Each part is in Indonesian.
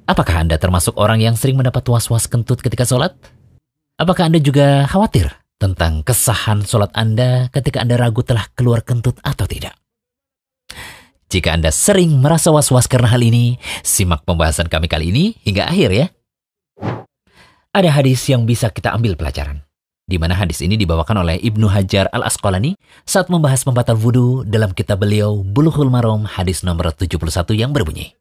Apakah Anda termasuk orang yang sering mendapat was-was kentut ketika sholat? Apakah Anda juga khawatir tentang kesahan sholat Anda ketika Anda ragu telah keluar kentut atau tidak? Jika Anda sering merasa was-was karena hal ini, simak pembahasan kami kali ini hingga akhir ya. Ada hadis yang bisa kita ambil pelajaran, di mana hadis ini dibawakan oleh Ibnu Hajar Al-Asqalani saat membahas pembatal wudu dalam kitab beliau Bulughul Maram hadis nomor 71 yang berbunyi.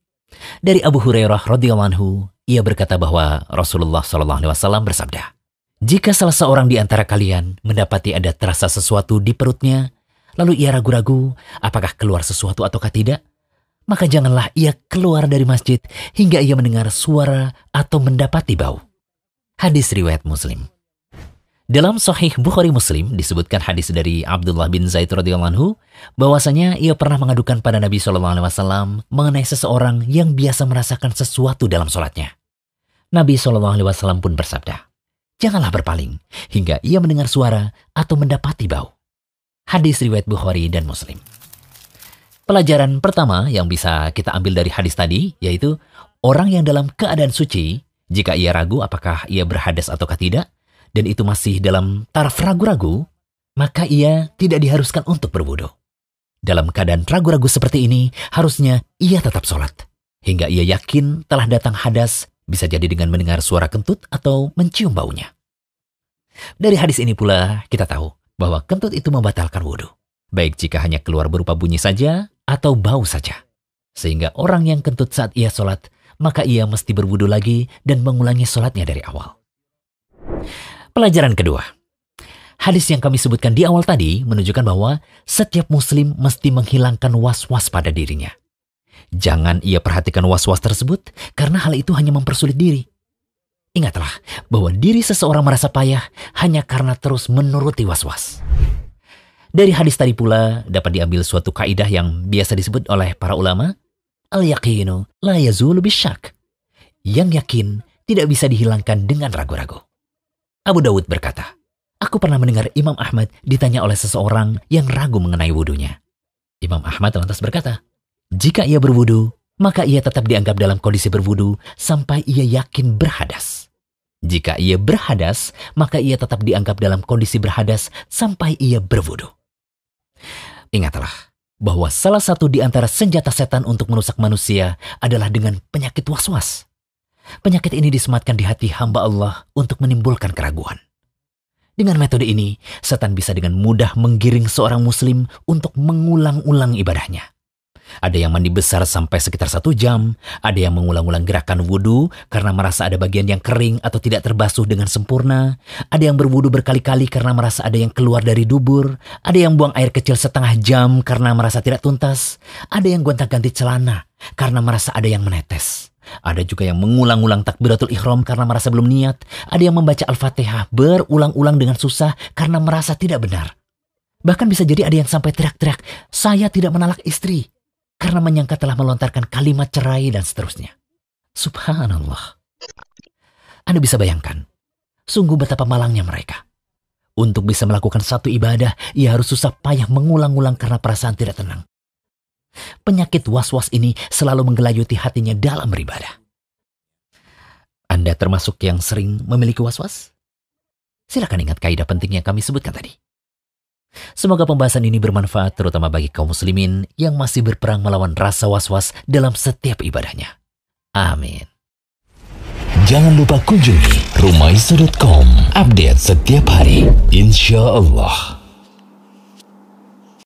Dari Abu Hurairah radhiyallahu anhu, ia berkata bahwa Rasulullah SAW bersabda, "Jika salah seorang di antara kalian mendapati ada terasa sesuatu di perutnya, lalu ia ragu-ragu apakah keluar sesuatu ataukah tidak, maka janganlah ia keluar dari masjid hingga ia mendengar suara atau mendapati bau." Hadis riwayat Muslim. Dalam Sahih Bukhari Muslim disebutkan hadis dari Abdullah bin Zaid radhiyallahu anhu bahwasanya ia pernah mengadukan pada Nabi SAW mengenai seseorang yang biasa merasakan sesuatu dalam sholatnya. Nabi SAW pun bersabda, "Janganlah berpaling hingga ia mendengar suara atau mendapati bau." Hadis riwayat Bukhari dan Muslim. Pelajaran pertama yang bisa kita ambil dari hadis tadi yaitu orang yang dalam keadaan suci, jika ia ragu apakah ia berhadas ataukah tidak, dan itu masih dalam taraf ragu-ragu, maka ia tidak diharuskan untuk berwudu. Dalam keadaan ragu-ragu seperti ini, harusnya ia tetap sholat, hingga ia yakin telah datang hadas, bisa jadi dengan mendengar suara kentut atau mencium baunya. Dari hadis ini pula kita tahu bahwa kentut itu membatalkan wudu, baik jika hanya keluar berupa bunyi saja atau bau saja. Sehingga orang yang kentut saat ia sholat, maka ia mesti berwudu lagi dan mengulangi sholatnya dari awal. Pelajaran kedua. Hadis yang kami sebutkan di awal tadi menunjukkan bahwa setiap muslim mesti menghilangkan was-was pada dirinya. Jangan ia perhatikan was-was tersebut karena hal itu hanya mempersulit diri. Ingatlah bahwa diri seseorang merasa payah hanya karena terus menuruti was-was. Dari hadis tadi pula dapat diambil suatu kaidah yang biasa disebut oleh para ulama, al-yaqinu la yazulu bisyak. Yang yakin tidak bisa dihilangkan dengan ragu-ragu. Abu Dawud berkata, "Aku pernah mendengar Imam Ahmad ditanya oleh seseorang yang ragu mengenai wudunya. Imam Ahmad lantas berkata, jika ia berwudu, maka ia tetap dianggap dalam kondisi berwudu sampai ia yakin berhadas. Jika ia berhadas, maka ia tetap dianggap dalam kondisi berhadas sampai ia berwudu." Ingatlah bahwa salah satu di antara senjata setan untuk merusak manusia adalah dengan penyakit was-was. Penyakit ini disematkan di hati hamba Allah untuk menimbulkan keraguan. Dengan metode ini, setan bisa dengan mudah menggiring seorang muslim untuk mengulang-ulang ibadahnya. Ada yang mandi besar sampai sekitar 1 jam, ada yang mengulang-ulang gerakan wudu karena merasa ada bagian yang kering atau tidak terbasuh dengan sempurna, ada yang berwudu berkali-kali karena merasa ada yang keluar dari dubur, ada yang buang air kecil setengah jam karena merasa tidak tuntas, ada yang gonta-ganti celana karena merasa ada yang menetes. Ada juga yang mengulang-ulang takbiratul ihram karena merasa belum niat. Ada yang membaca Al-Fatihah berulang-ulang dengan susah karena merasa tidak benar. Bahkan bisa jadi ada yang sampai teriak-teriak, "Saya tidak menalak istri," karena menyangka telah melontarkan kalimat cerai dan seterusnya. Subhanallah. Anda bisa bayangkan, sungguh betapa malangnya mereka. Untuk bisa melakukan satu ibadah, ia harus susah payah mengulang-ulang karena perasaan tidak tenang. Penyakit was-was ini selalu menggelayuti hatinya dalam beribadah. Anda termasuk yang sering memiliki was-was? Silakan ingat kaidah penting yang kami sebutkan tadi. Semoga pembahasan ini bermanfaat terutama bagi kaum muslimin yang masih berperang melawan rasa was-was dalam setiap ibadahnya. Amin. Jangan lupa kunjungi rumaiso.com, update setiap hari, insya Allah.